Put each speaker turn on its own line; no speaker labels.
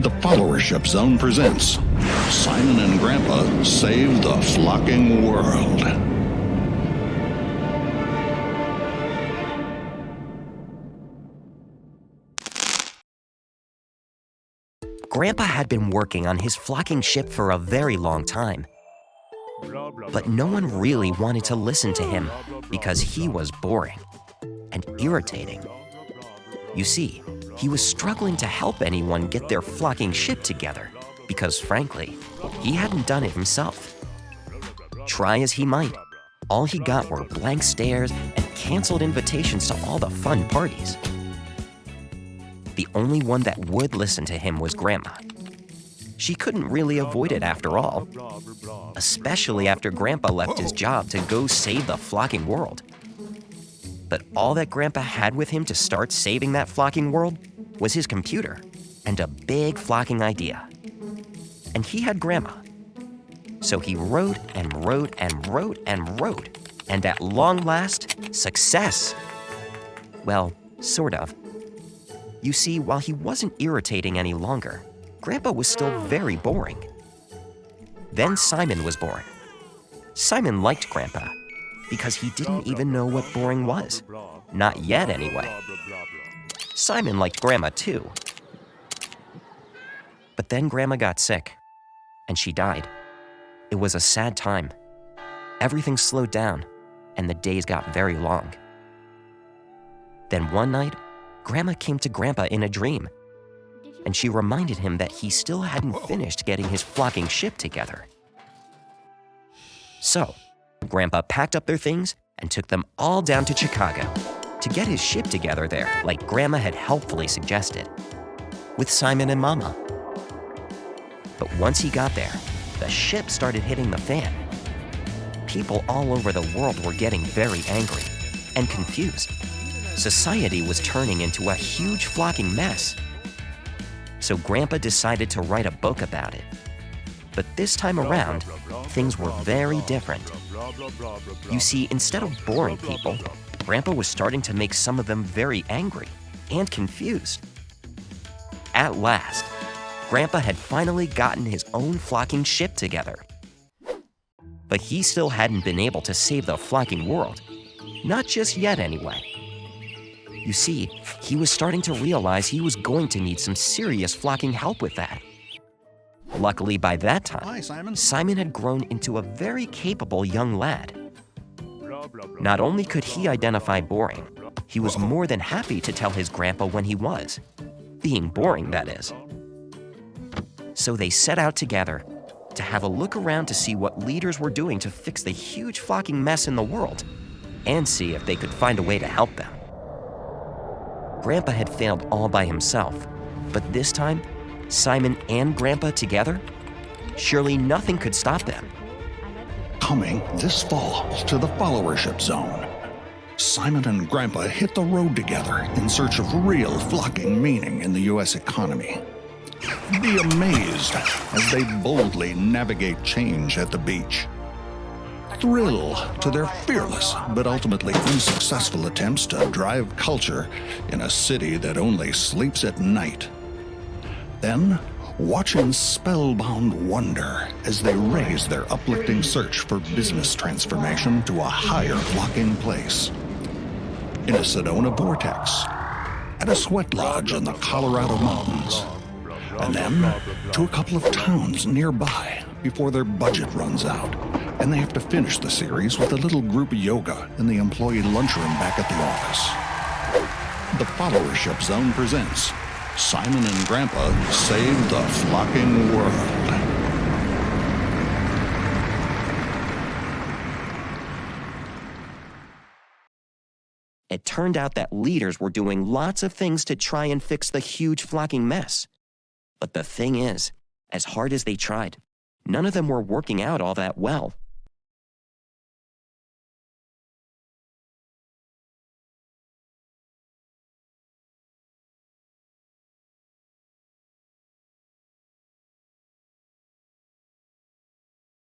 The followership zone presents Simon and Grampa Save the Flocking World.
Grampa had been working on his flocking ship for a very long time. But no one really wanted to listen to him because he was boring and irritating. You see, he was struggling to help anyone get their flocking ship together because, frankly, he hadn't done it himself. Try as he might, all he got were blank stares and canceled invitations to all the fun parties. The only one that would listen to him was Grandma. She couldn't really avoid it after all, especially after Grampa left his job to go save the flocking world. But all that Grampa had with him to start saving that flocking world was his computer and a big flocking idea. And he had Grandma. So he wrote and wrote and wrote and wrote, and at long last, success! Well, sort of. You see, while he wasn't irritating any longer, Grampa was still very boring. Then Simon was born. Simon liked Grampa because he didn't even know what boring was. Not yet, anyway. Simon liked Grandma too. But then Grandma got sick, and she died. It was a sad time. Everything slowed down, and the days got very long. Then one night, Grandma came to Grampa in a dream, and she reminded him that he still hadn't finished getting his flocking ship together. So, Grandpa packed up their things and took them all down to Chicago to get his ship together there, like Grandma had helpfully suggested, with Simon and Mama. But once he got there, the ship started hitting the fan. People all over the world were getting very angry and confused. Society was turning into a huge flocking mess. So Grandpa decided to write a book about it. But this time around, things were very different. You see, instead of boring people, Grandpa was starting to make some of them very angry and confused. At last, Grandpa had finally gotten his own flocking ship together. But he still hadn't been able to save the flocking world. Not just yet, anyway. You see, he was starting to realize he was going to need some serious flocking help with that. Luckily, by that time,
Hi, Simon.
Simon had grown into a very capable young lad. Not only could he identify boring, he was more than happy to tell his grandpa when he was. Being boring, that is. So they set out together to have a look around to see what leaders were doing to fix the huge flocking mess in the world and see if they could find a way to help them. Grandpa had failed all by himself, but this time, Simon and Grandpa together, surely nothing could stop them.
Coming this fall to the followership zone, Simon and Grampa hit the road together in search of real flocking meaning in the U.S. economy. Be amazed as they boldly navigate change at the beach. Thrill to their fearless but ultimately unsuccessful attempts to drive culture in a city that only sleeps at night. Then, watch in spellbound wonder as they raise their uplifting search for business transformation to a higher flocking place. In a Sedona vortex, at a sweat lodge in the Colorado mountains, and then to a couple of towns nearby before their budget runs out, and they have to finish the series with a little group yoga in the employee lunchroom back at the office. The followership zone presents Simon and Grampa Save the Flocking World.
It turned out that leaders were doing lots of things to try and fix the huge flocking mess. But the thing is, as hard as they tried, none of them were working out all that well.